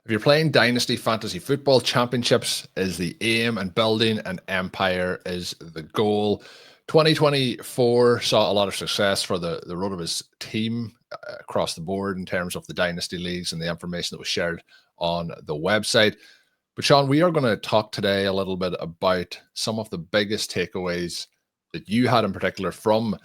If you're playing Dynasty Fantasy Football, championships is the aim and building an empire is the goal. 2024 saw a lot of success for the RotoViz team across the board in terms of the Dynasty leagues and the information that was shared on the website. But Shawn, we are going to talk today a little bit about some of the biggest takeaways that you had in particular from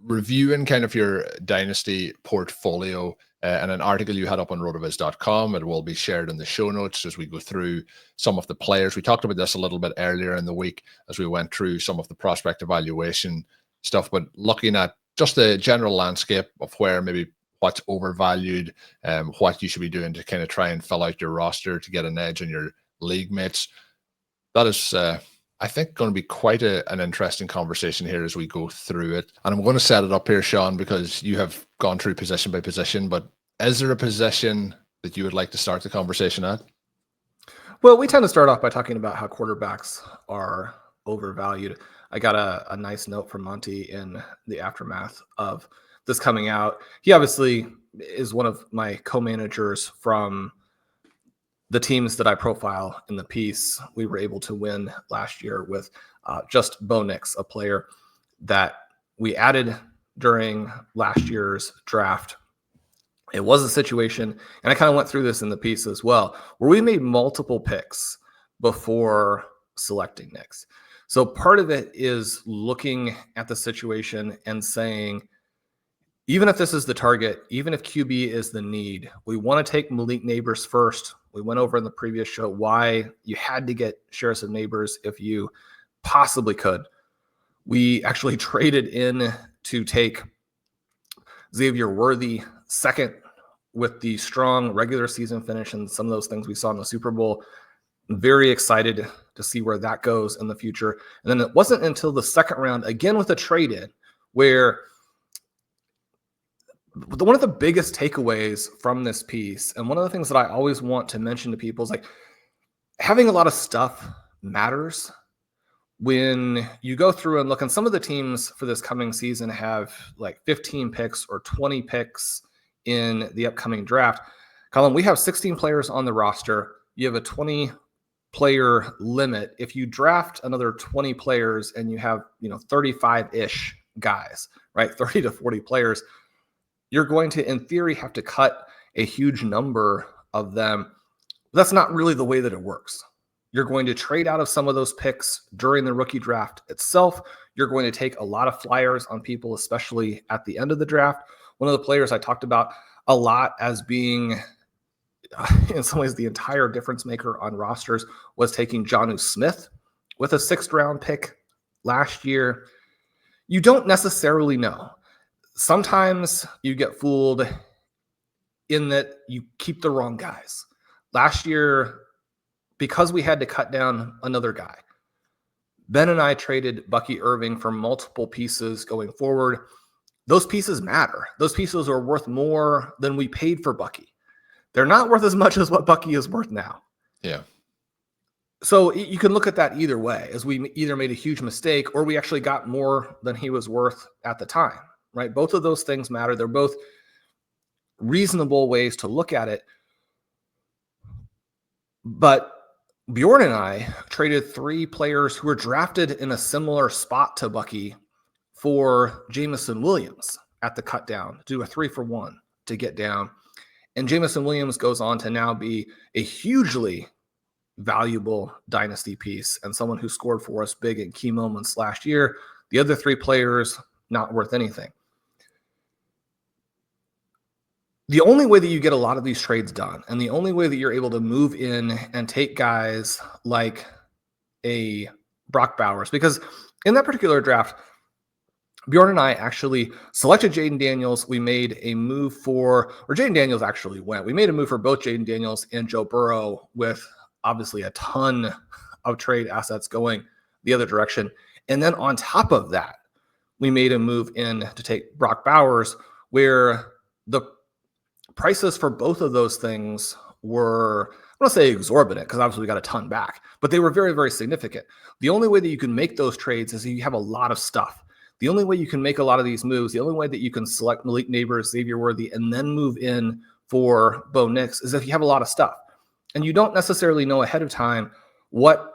reviewing kind of your Dynasty portfolio and an article you had up on rotoviz.com. It will be shared in the show notes as we go through some of the players. We talked about this a little bit earlier in the week as we went through some of the prospect evaluation stuff, but looking at just the general landscape of where maybe what's overvalued, what you should be doing to kind of try and fill out your roster to get an edge on your league mates. That is, I think, going to be quite an interesting conversation here as we go through it. And I'm going to set it up here, Shawn, because you have gone through position by position, but is there a position that you would like to start the conversation at? Well, we tend to start off by talking about how quarterbacks are overvalued. I got a nice note from Monty in the aftermath of this coming out. He obviously is one of my co-managers from the teams that I profile in the piece. We were able to win last year with just Bo Nix, a player that we added during last year's draft. It was a situation, and I kind of went through this in the piece as well, where we made multiple picks before selecting Nix. So part of it is looking at the situation and saying, even if this is the target, even if QB is the need, we want to take Malik Neighbors first. We went over in the previous show why you had to get shares of Neighbors if you possibly could. We actually traded in to take Xavier Worthy second with the strong regular season finish and some of those things we saw in the Super Bowl. I'm very excited to see where that goes in the future. And then it wasn't until the second round, again with a trade-in, where one of the biggest takeaways from this piece, and one of the things that I always want to mention to people is like having a lot of stuff matters when you go through and look. And some of the teams for this coming season have like 15 picks or 20 picks in the upcoming draft. Colm, we have 16 players on the roster. You have a 20-player limit. If you draft another 20 players and you have, 35-ish guys, right? 30 to 40 players, you're going to, in theory, have to cut a huge number of them. That's not really the way that it works. You're going to trade out of some of those picks during the rookie draft itself. You're going to take a lot of flyers on people, especially at the end of the draft. One of the players I talked about a lot as being, in some ways, the entire difference maker on rosters was taking Jonnu Smith with a 6th round pick last year. You don't necessarily know. Sometimes you get fooled in that you keep the wrong guys. Last year, because we had to cut down another guy, Ben and I traded Bucky Irving for multiple pieces going forward. Those pieces matter. Those pieces are worth more than we paid for Bucky. They're not worth as much as what Bucky is worth now. Yeah. So you can look at that either way, as we either made a huge mistake or we actually got more than he was worth at the time. Right? Both of those things matter. They're both reasonable ways to look at it. But Bjorn and I traded 3 players who were drafted in a similar spot to Bucky for Jameson Williams at the cut down, do a 3-for-1 to get down. And Jameson Williams goes on to now be a hugely valuable dynasty piece and someone who scored for us big in key moments last year. The other 3 players, not worth anything. The only way that you get a lot of these trades done, and the only way that you're able to move in and take guys like a Brock Bowers, because in that particular draft, Bjorn and I actually selected Jaden Daniels. We made a move for, or Jaden Daniels actually went. We made a move for both Jaden Daniels and Joe Burrow with obviously a ton of trade assets going the other direction. And then on top of that, we made a move in to take Brock Bowers, where the prices for both of those things were, I don't want to say exorbitant, because obviously we got a ton back, but they were very, very significant. The only way that you can make those trades is you have a lot of stuff. The only way you can make a lot of these moves, the only way that you can select Malik Neighbors, Xavier Worthy, and then move in for Bo Nix is if you have a lot of stuff and you don't necessarily know ahead of time what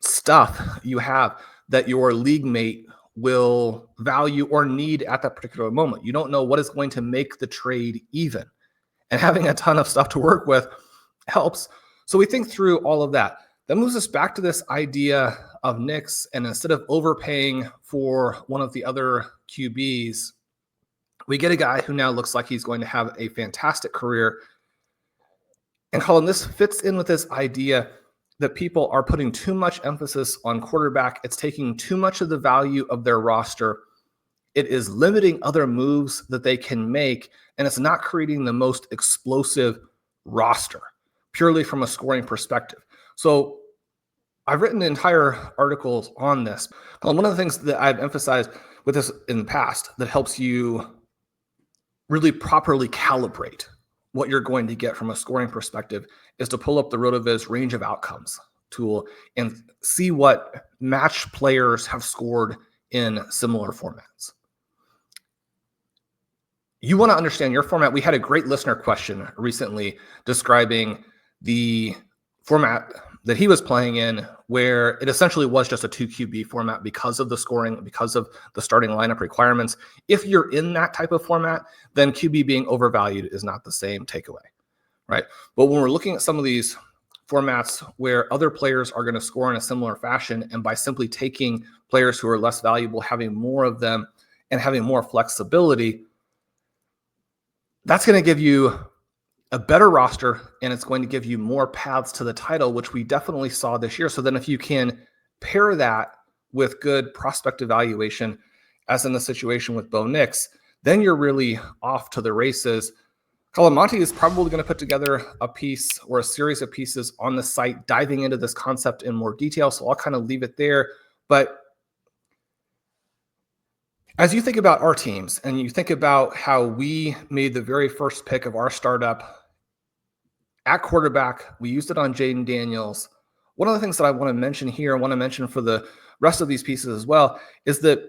stuff you have that your league mate will value or need at that particular moment. You don't know what is going to make the trade even. And having a ton of stuff to work with helps. So we think through all of that. That moves us back to this idea of Nix. And instead of overpaying for one of the other QBs, we get a guy who now looks like he's going to have a fantastic career. And Colm, this fits in with this idea that people are putting too much emphasis on quarterback. It's taking too much of the value of their roster. It is limiting other moves that they can make, and it's not creating the most explosive roster purely from a scoring perspective. So I've written entire articles on this. One of the things that I've emphasized with this in the past that helps you really properly calibrate what you're going to get from a scoring perspective is to pull up the RotoViz range of outcomes tool and see what match players have scored in similar formats. You want to understand your format. We had a great listener question recently describing the format that he was playing in, where it essentially was just a 2 QB format because of the scoring, because of the starting lineup requirements. If you're in that type of format, then QB being overvalued is not the same takeaway, right? But when we're looking at some of these formats where other players are going to score in a similar fashion, and by simply taking players who are less valuable, having more of them and having more flexibility, that's going to give you a better roster, and it's going to give you more paths to the title, which we definitely saw this year. So then if you can pair that with good prospect evaluation, as in the situation with Bo Nix, then you're really off to the races. Monty is probably going to put together a piece or a series of pieces on the site diving into this concept in more detail. So I'll kind of leave it there. But as you think about our teams and you think about how we made the very first pick of our startup at quarterback, we used it on Jaden Daniels. One of the things that I want to mention here, I want to mention for the rest of these pieces as well, is that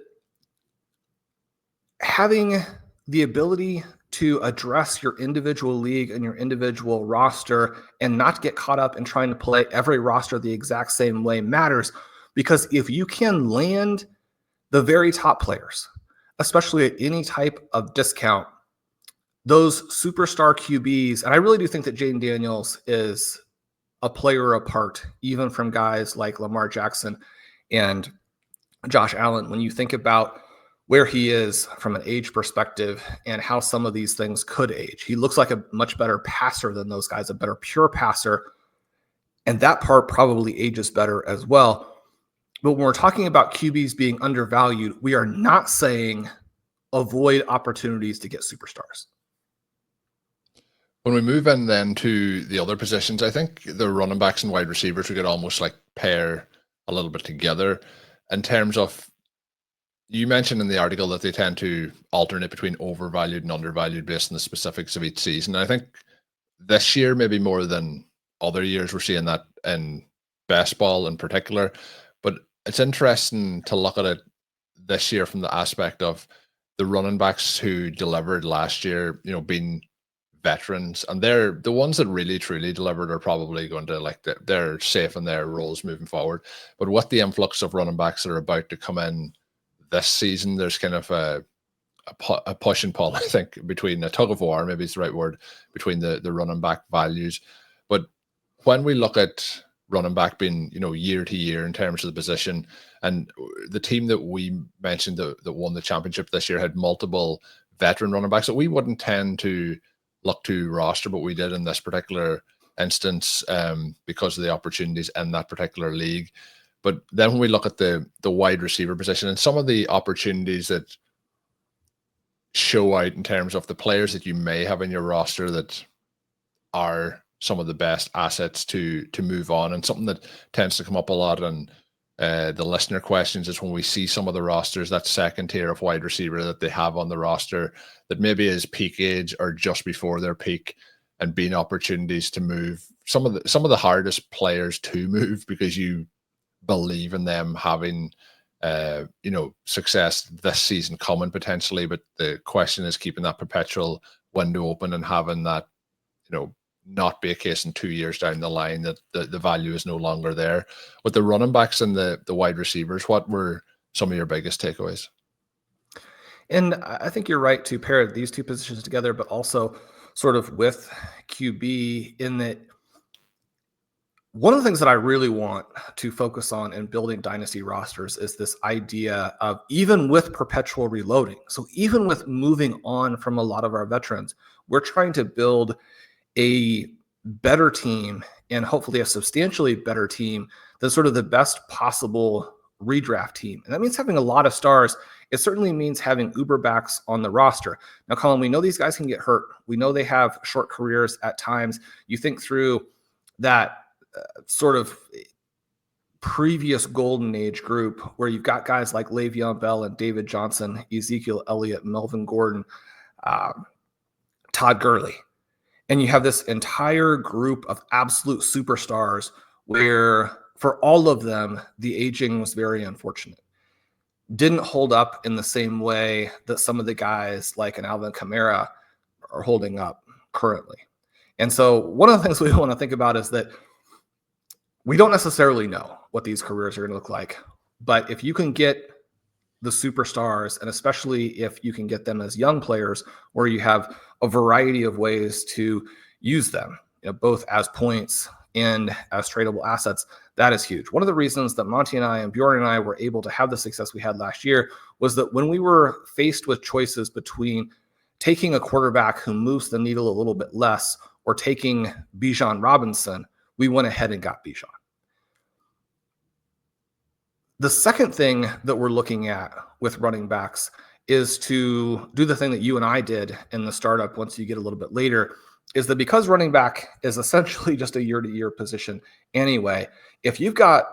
having the ability to address your individual league and your individual roster and not get caught up in trying to play every roster the exact same way matters. Because if you can land the very top players, especially at any type of discount, those superstar QBs, and I really do think that Jaden Daniels is a player apart, even from guys like Lamar Jackson and Josh Allen, when you think about where he is from an age perspective and how some of these things could age. He looks like a much better passer than those guys, a better pure passer, and that part probably ages better as well. But when we're talking about QBs being undervalued, we are not saying avoid opportunities to get superstars. When we move in then to the other positions, I think the running backs and wide receivers, we could almost like pair a little bit together in terms of, you mentioned in the article that they tend to alternate between overvalued and undervalued based on the specifics of each season. And I think this year, maybe more than other years, we're seeing that in best ball in particular. But it's interesting to look at it this year from the aspect of the running backs who delivered last year, you know, being veterans, and they're the ones that really truly delivered are probably going to, like, they're safe in their roles moving forward. But with the influx of running backs that are about to come in this season, there's kind of a push and pull, I think, between a tug of war, maybe it's the right word, between the running back values. But when we look at running back being, you know, year to year in terms of the position, and the team that we mentioned that won the championship this year had multiple veteran running backs that we wouldn't tend to look to roster, but we did in this particular instance because of the opportunities in that particular league. But then when we look at the wide receiver position and some of the opportunities that show out in terms of the players that you may have in your roster that are some of the best assets to move on, and something that tends to come up a lot in the listener questions is when we see some of the rosters, that second tier of wide receiver that they have on the roster that maybe is peak age or just before their peak, and being opportunities to move some of the hardest players to move because you believe in them having you know, success this season coming potentially. But the question is keeping that perpetual window open and having that not be a case in 2 years down the line that the value is no longer there. With the running backs and the wide receivers, what were some of your biggest takeaways? And I think you're right to pair these two positions together, but also sort of with QB, in that one of the things that I really want to focus on in building dynasty rosters is this idea of, even with perpetual reloading, so even with moving on from a lot of our veterans, we're trying to build a better team, and hopefully a substantially better team, than sort of the best possible redraft team. And that means having a lot of stars. It certainly means having uber backs on the roster. Now, Colm, we know these guys can get hurt. We know they have short careers at times. You think through that sort of previous golden age group where you've got guys like Le'Veon Bell and David Johnson, Ezekiel Elliott, Melvin Gordon, Todd Gurley. And you have this entire group of absolute superstars where, for all of them, the aging was very unfortunate. Didn't hold up in the same way that some of the guys like an Alvin Kamara are holding up currently. And so one of the things we want to think about is that we don't necessarily know what these careers are going to look like. But if you can get the superstars, and especially if you can get them as young players, where you have a variety of ways to use them, both as points and as tradable assets, that is huge. One of the reasons that Monty and I and Bjorn and I were able to have the success we had last year was that when we were faced with choices between taking a quarterback who moves the needle a little bit less or taking Bijan Robinson, we went ahead and got Bijan. The second thing that we're looking at with running backs is to do the thing that you and I did in the startup once you get a little bit later, is that because running back is essentially just a year-to-year position anyway, if you've got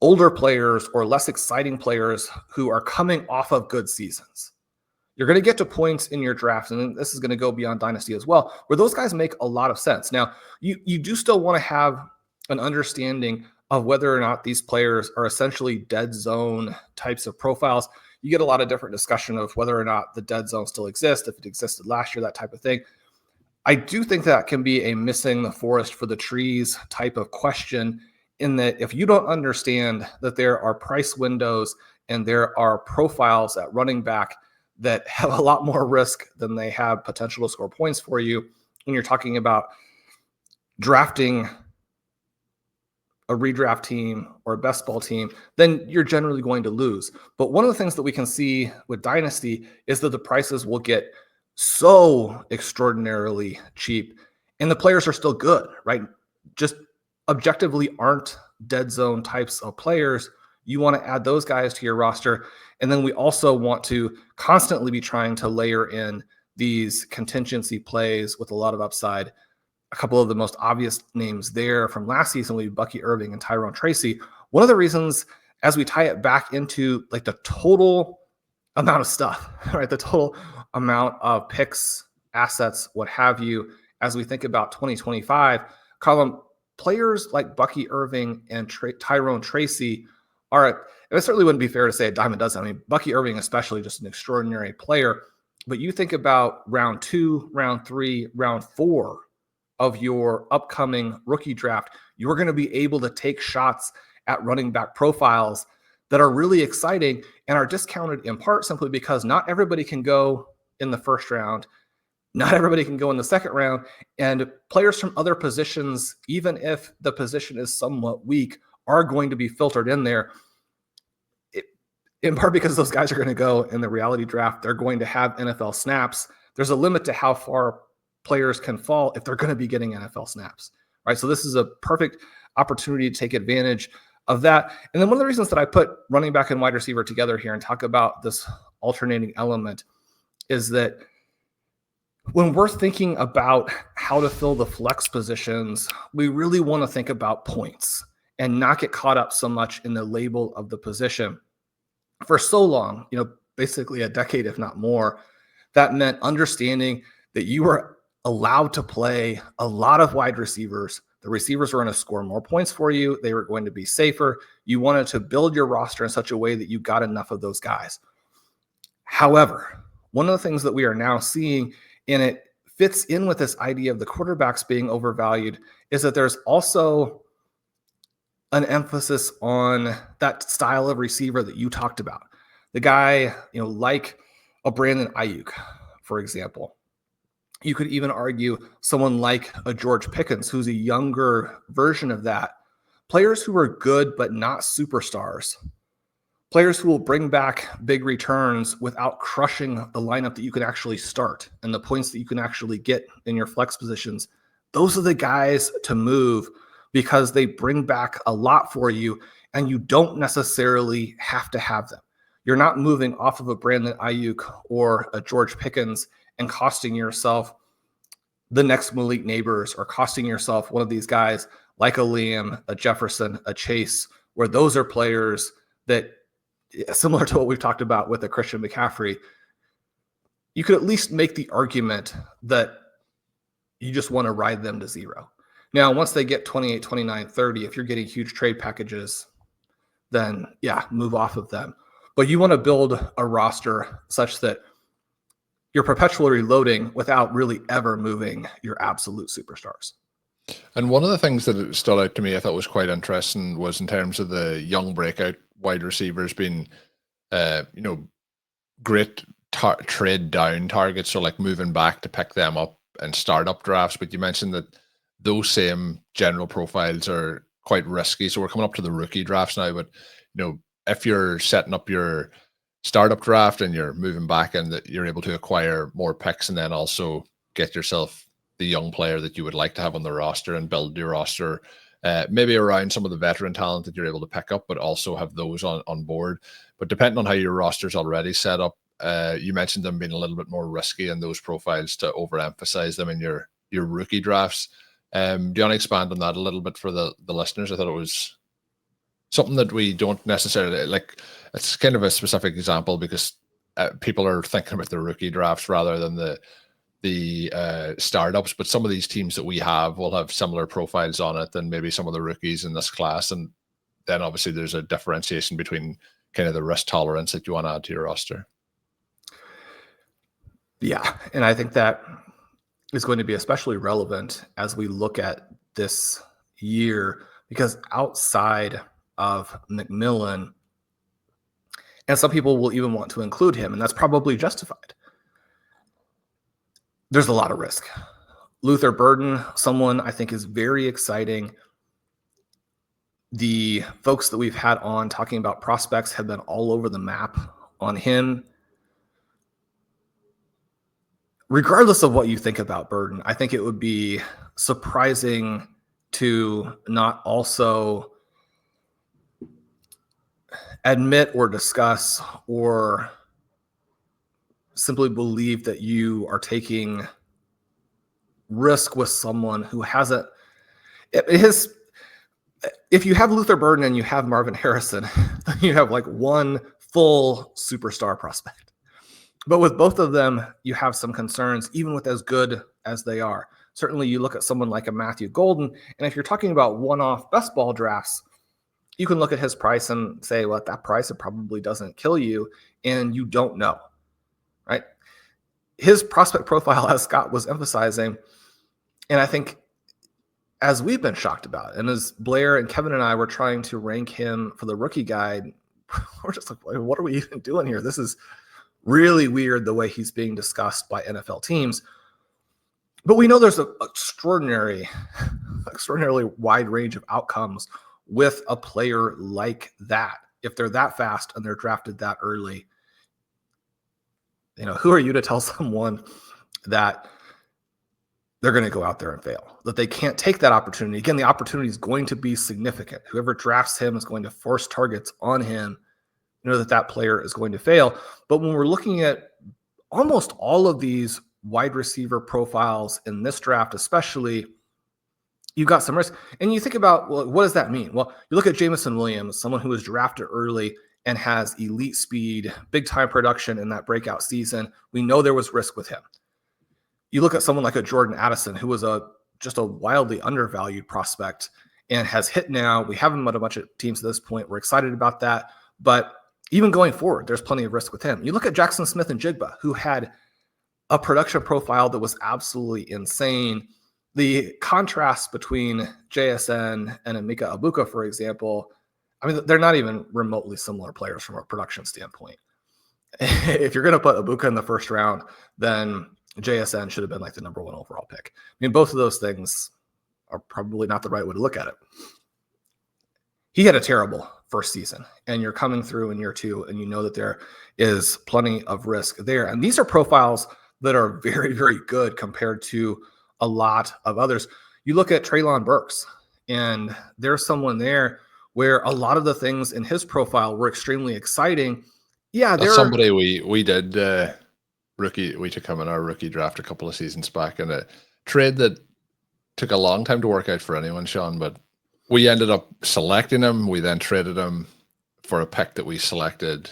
older players or less exciting players who are coming off of good seasons, you're going to get to points in your draft, and this is going to go beyond Dynasty as well, where those guys make a lot of sense. Now, you do still want to have an understanding of whether or not these players are essentially dead zone types of profiles. You get a lot of different discussion of whether or not the dead zone still exists, if it existed last year, that type of thing. I do think that can be a missing the forest for the trees type of question, in that if you don't understand that there are price windows and there are profiles at running back that have a lot more risk than they have potential to score points for you, when you're talking about drafting a redraft team or a best ball team, then you're generally going to lose. But one of the things that we can see with Dynasty is that the prices will get so extraordinarily cheap and the players are still good, right? Just objectively aren't dead zone types of players. You want to add those guys to your roster. And then we also want to constantly be trying to layer in these contingency plays with a lot of upside. A couple of the most obvious names there from last season would be Bucky Irving and Tyrone Tracy. One of the reasons, as we tie it back into like the total amount of stuff, right? The total amount of picks, assets, what have you, as we think about 2025, Colm, players like Bucky Irving and Tyrone Tracy are, it certainly wouldn't be fair to say a dime a dozen. I mean, Bucky Irving, especially, just an extraordinary player. But you think about round 2, round 3, round 4 of your upcoming rookie draft, you're going to be able to take shots at running back profiles that are really exciting and are discounted in part simply because not everybody can go in the first round. Not everybody can go in the second round. And players from other positions, even if the position is somewhat weak, are going to be filtered in there. In part because those guys are going to go in the reality draft. They're going to have NFL snaps. There's a limit to how far players can fall if they're going to be getting NFL snaps, right? So this is a perfect opportunity to take advantage of that. And then one of the reasons that I put running back and wide receiver together here and talk about this alternating element is that when we're thinking about how to fill the flex positions, we really want to think about points and not get caught up so much in the label of the position. For so long, basically a decade, if not more, that meant understanding that you were allowed to play a lot of wide receivers. The receivers were going to score more points for you. They were going to be safer. You wanted to build your roster in such a way that you got enough of those guys. However, one of the things that we are now seeing, and it fits in with this idea of the quarterbacks being overvalued is that there's also an emphasis on that style of receiver that you talked about. The guy, like a Brandon Ayuk, for example. You could even argue someone like a George Pickens, who's a younger version of that. Players who are good but not superstars. Players who will bring back big returns without crushing the lineup that you can actually start and the points that you can actually get in your flex positions. Those are the guys to move because they bring back a lot for you and you don't necessarily have to have them. You're not moving off of a Brandon Ayuk or a George Pickens and costing yourself the next Malik Neighbors or costing yourself one of these guys like a Liam, a Jefferson, a Chase, where those are players that, similar to what we've talked about with a Christian McCaffrey, you could at least make the argument that you just want to ride them to zero. Now, once they get 28, 29, 30, if you're getting huge trade packages, then yeah, move off of them. But you want to build a roster such that you're perpetually reloading without really ever moving your absolute superstars. And one of the things that stood out to me I thought was quite interesting was in terms of the young breakout wide receivers being, great trade down targets. So like moving back to pick them up and startup drafts. But you mentioned that those same general profiles are quite risky. So we're coming up to the rookie drafts now. But, if you're setting up your startup draft and you're moving back and that you're able to acquire more picks and then also get yourself the young player that you would like to have on the roster and build your roster maybe around some of the veteran talent that you're able to pick up, but also have those on board. But depending on how your roster's already set up, you mentioned them being a little bit more risky in those profiles to overemphasize them in your rookie drafts. Do you want to expand on that a little bit for the listeners? I thought it was something that we don't necessarily like. It's kind of a specific example because people are thinking about the rookie drafts rather than the startups. But some of these teams that we have will have similar profiles on it than maybe some of the rookies in this class. And then obviously there's a differentiation between kind of the risk tolerance that you want to add to your roster. Yeah, and I think that is going to be especially relevant as we look at this year because outside of McMillan, and some people will even want to include him, and that's probably justified. There's a lot of risk. Luther Burden, someone I think is very exciting. The folks that we've had on talking about prospects have been all over the map on him. Regardless of what you think about Burden, I think it would be surprising to not also admit or discuss or simply believe that you are taking risk with someone who hasn't. If you have Luther Burden and you have Marvin Harrison, you have like one full superstar prospect. But with both of them, you have some concerns, even with as good as they are. Certainly, you look at someone like a Matthew Golden, and if you're talking about one-off best ball drafts, you can look at his price and say, well, at that price, it probably doesn't kill you, and you don't know, right? His prospect profile, as Scott was emphasizing, and I think as we've been shocked about, and as Blair and Kevin and I were trying to rank him for the rookie guide, we're just like, what are we even doing here? This is really weird the way he's being discussed by NFL teams. But we know there's an extraordinarily wide range of outcomes with a player like that. If they're that fast and they're drafted that early, who are you to tell someone that they're going to go out there and fail, that they can't take that opportunity? Again, the opportunity is going to be significant. Whoever drafts him is going to force targets on him. That player is going to fail. But when we're looking at almost all of these wide receiver profiles in this draft, especially, you got some risk. And you think about, well, what does that mean? Well, you look at Jameson Williams, someone who was drafted early and has elite speed, big time production in that breakout season. We know there was risk with him. You look at someone like a Jordan Addison, who was just a wildly undervalued prospect and has hit now. We haven't met a bunch of teams at this point. We're excited about that. But even going forward, there's plenty of risk with him. You look at Jackson Smith and Jigba, who had a production profile that was absolutely insane. The contrast between JSN and Emeka Egbuka, for example, I mean, they're not even remotely similar players from a production standpoint. If you're going to put Egbuka in the first round, then JSN should have been like the number 1 overall pick. I mean, both of those things are probably not the right way to look at it. He had a terrible first season, and you're coming through in year 2, and you know that there is plenty of risk there. And these are profiles that are very, very good compared to a lot of others. You look at Treylon Burks, and there's someone there where a lot of the things in his profile were extremely exciting. Yeah, that's somebody we did rookie. We took him in our rookie draft a couple of seasons back, in a trade that took a long time to work out for anyone, Shawn, but we ended up selecting him. We then traded him for a pick that we selected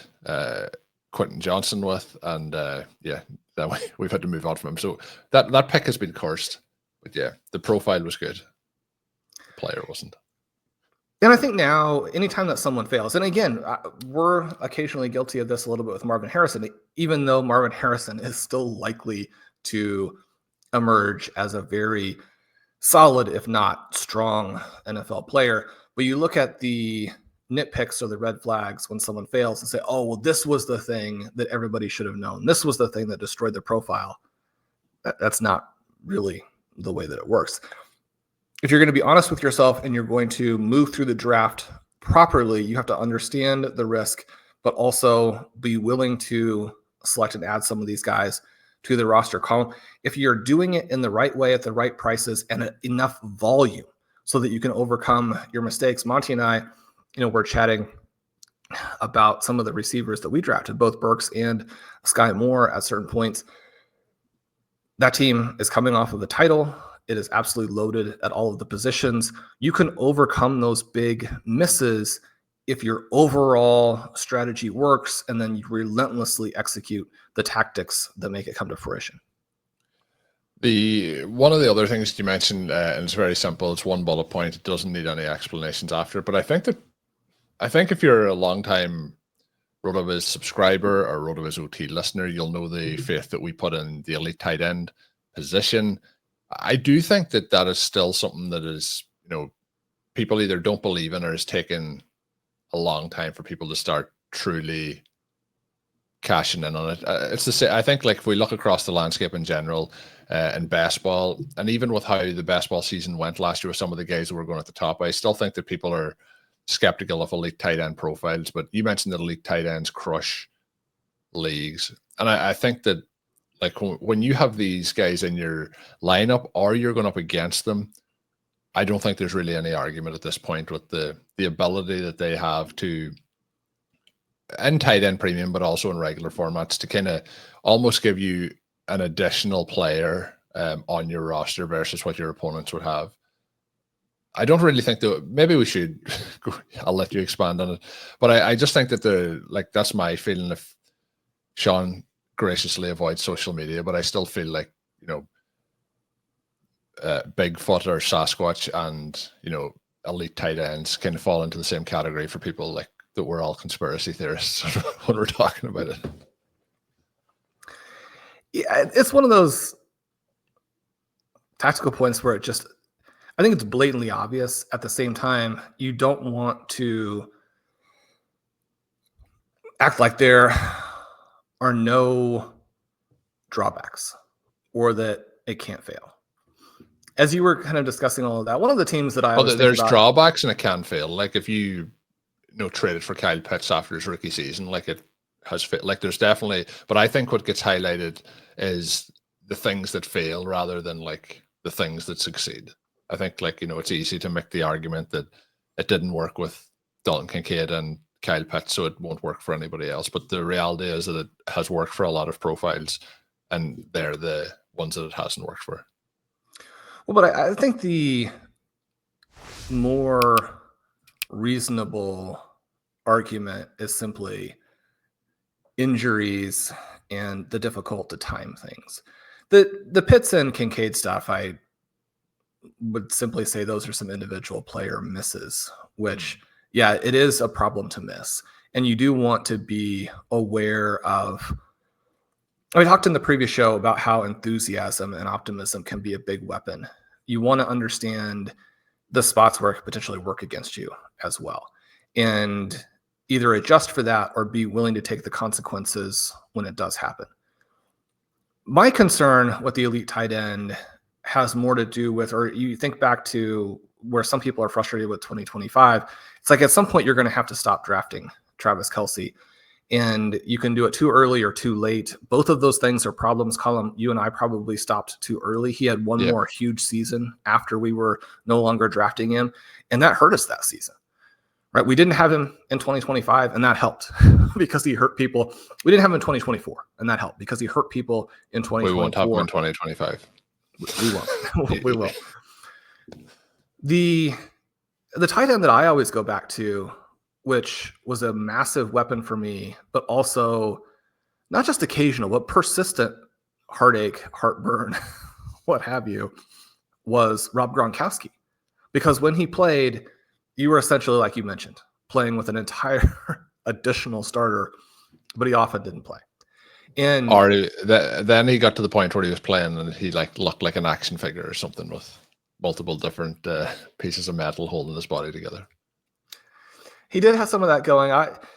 Quentin Johnson with, and yeah, that way we've had to move on from him. So that pick has been cursed. But yeah, the profile was good. The player wasn't. And I think now, anytime that someone fails, and again, we're occasionally guilty of this a little bit with Marvin Harrison, even though Marvin Harrison is still likely to emerge as a very solid, if not strong, NFL player. But you look at the nitpicks or the red flags when someone fails and say, oh, well, this was the thing that everybody should have known. This was the thing that destroyed their profile. That's not really the way that it works. If you're going to be honest with yourself and you're going to move through the draft properly, you have to understand the risk, but also be willing to select and add some of these guys to the roster column. If you're doing it in the right way at the right prices and enough volume so that you can overcome your mistakes. Monty and I, we're chatting about some of the receivers that we drafted, both Burks and Sky Moore at certain points. That team is coming off of the title. It is absolutely loaded at all of the positions. You can overcome those big misses if your overall strategy works, and then you relentlessly execute the tactics that make it come to fruition. One of the other things you mentioned, and it's very simple, it's one bullet point. It doesn't need any explanations after it. But I think if you're a long-time RotoViz subscriber or RotoViz OT listener, you'll know the faith that we put in the elite tight end position. I do think that is still something that is, people either don't believe in or is taking a long time for people to start truly cashing in on it. It's the same. I think, like, if we look across the landscape in general, in best ball, and even with how the best ball season went last year with some of the guys that were going at the top, I still think that people are skeptical of elite tight end profiles. But you mentioned that elite tight ends crush leagues, and I think that, like, when you have these guys in your lineup or you're going up against them, I don't think there's really any argument at this point with the ability that they have to, in tight end premium, but also in regular formats, to kind of almost give you an additional player on your roster versus what your opponents would have. I don't really think that, maybe we should, I'll let you expand on it, but I just think that that's my feeling. If Shawn graciously avoids social media, but I still feel like, Bigfoot or Sasquatch and, elite tight ends kind of fall into the same category for people like that we're all conspiracy theorists when we're talking about it. Yeah, it's one of those tactical points where I think it's blatantly obvious. At the same time, you don't want to act like there are no drawbacks or that it can't fail. As you were kind of discussing all of that, one of the teams that there's drawbacks and it can fail. Like if you traded for Kyle Pitts after his rookie season, like it has fit. Like there's definitely, but I think what gets highlighted is the things that fail rather than like the things that succeed. I think it's easy to make the argument that it didn't work with Dalton Kincaid and Kyle Pitts, so it won't work for anybody else. But the reality is that it has worked for a lot of profiles, and they're the ones that it hasn't worked for. Well, but I think the more reasonable argument is simply injuries and the difficult to time things. The Pitts and Kincaid stuff, I would simply say those are some individual player misses, which, yeah, it is a problem to miss. And you do want to be aware of We talked in the previous show about how enthusiasm and optimism can be a big weapon. You want to understand the spots where it could potentially work against you as well, and either adjust for that or be willing to take the consequences when it does happen. My concern with the elite tight end has more to do with, or you think back to where some people are frustrated with 2025. It's like at some point you're going to have to stop drafting Travis Kelce, and you can do it too early or too late. Both of those things are problems. Colm, you and I probably stopped too early. He had one more huge season after we were no longer drafting him, and that hurt us that season. Right? We didn't have him in 2025, and that helped because he hurt people. We didn't have him in 2024, and that helped because he hurt people in 2024. We won't have him in 2025. We won't. We will. The tight end that I always go back to, which was a massive weapon for me, but also not just occasional, but persistent heartache, heartburn, what have you, was Rob Gronkowski. Because when he played, you were essentially, like you mentioned, playing with an entire additional starter, but he often didn't play. And then he got to the point where he was playing and he looked like an action figure or something with multiple different pieces of metal holding his body together. He did have some of that going.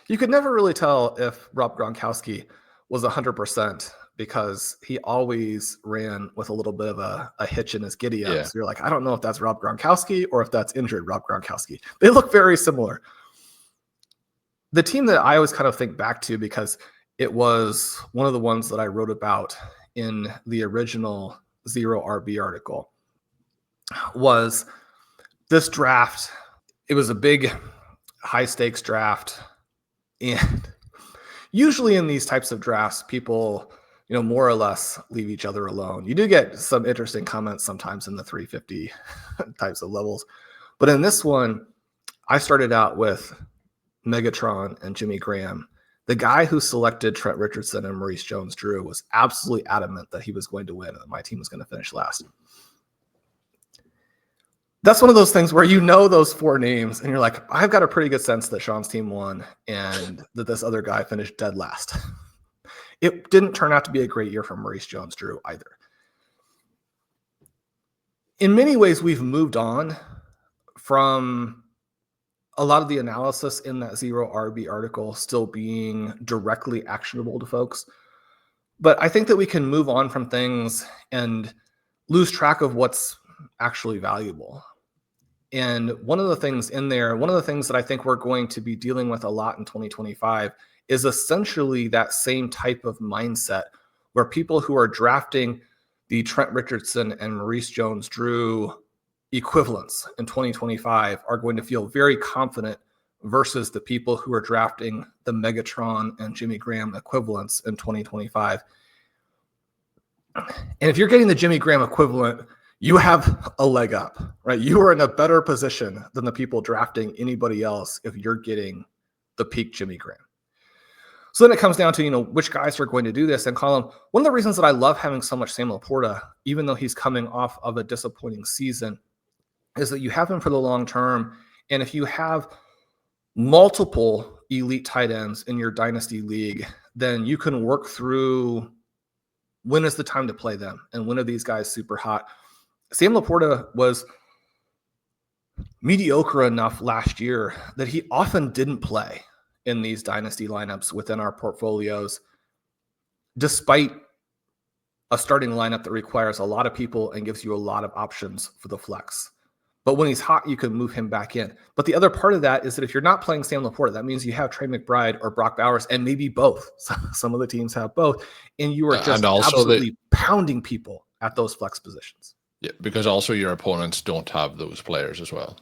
You could never really tell if Rob Gronkowski was 100% because he always ran with a little bit of a hitch in his giddy up. Yeah. So you're like, I don't know if that's Rob Gronkowski or if that's injured Rob Gronkowski. They look very similar. The team that I always kind of think back to, because it was one of the ones that I wrote about in the original Zero RB article, was this draft. It was a big high stakes draft. And usually in these types of drafts, people, more or less leave each other alone. You do get some interesting comments sometimes in the 350 types of levels. But in this one, I started out with Megatron and Jimmy Graham. The guy who selected Trent Richardson and Maurice Jones-Drew was absolutely adamant that he was going to win and that my team was going to finish last. That's one of those things where those four names and you're like, I've got a pretty good sense that Shawn's team won and that this other guy finished dead last. It didn't turn out to be a great year for Maurice Jones-Drew either. In many ways, we've moved on from a lot of the analysis in that Zero RB article still being directly actionable to folks. But I think that we can move on from things and lose track of what's actually valuable. And one of the things in there, one of the things that I think we're going to be dealing with a lot in 2025 is essentially that same type of mindset where people who are drafting the Trent Richardson and Maurice Jones-Drew equivalents in 2025 are going to feel very confident versus the people who are drafting the Megatron and Jimmy Graham equivalents in 2025. And if you're getting the Jimmy Graham equivalent, you have a leg up, right? You are in a better position than the people drafting anybody else if you're getting the peak Jimmy Graham. So then it comes down to, which guys are going to do this. And Colm, one of the reasons that I love having so much Sam Laporta, even though he's coming off of a disappointing season, is that you have him for the long term. And if you have multiple elite tight ends in your dynasty league, then you can work through when is the time to play them and when are these guys super hot. Sam Laporta was mediocre enough last year that he often didn't play in these dynasty lineups within our portfolios, despite a starting lineup that requires a lot of people and gives you a lot of options for the flex. But when he's hot, you can move him back in. But the other part of that is that if you're not playing Sam Laporta, that means you have Trey McBride or Brock Bowers and maybe both. Some of the teams have both. And you are just absolutely pounding people at those flex positions. Yeah, because also your opponents don't have those players as well.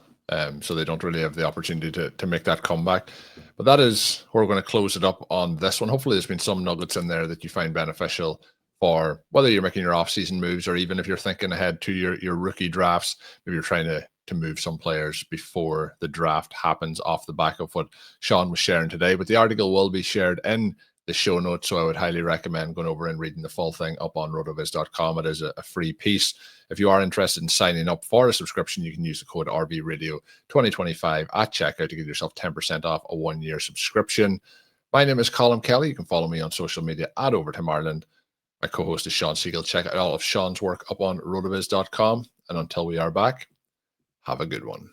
So they don't really have the opportunity to make that comeback. But that is where we're going to close it up on this one. Hopefully there's been some nuggets in there that you find beneficial for whether you're making your off-season moves or even if you're thinking ahead to your rookie drafts. Maybe you're trying to move some players before the draft happens off the back of what Shawn was sharing today. But the article will be shared in the show notes, so I would highly recommend going over and reading the full thing up on rotoviz.com. It is a free piece. If you are interested in signing up for a subscription, you can use the code RVRadio2025 at checkout to get yourself 10% off a 1-year subscription. My name is Colm Kelly. You can follow me on social media at Overtime Ireland. My co-host is Shawn Siegele. Check out all of Shawn's work up on rotoviz.com. And until we are back, have a good one.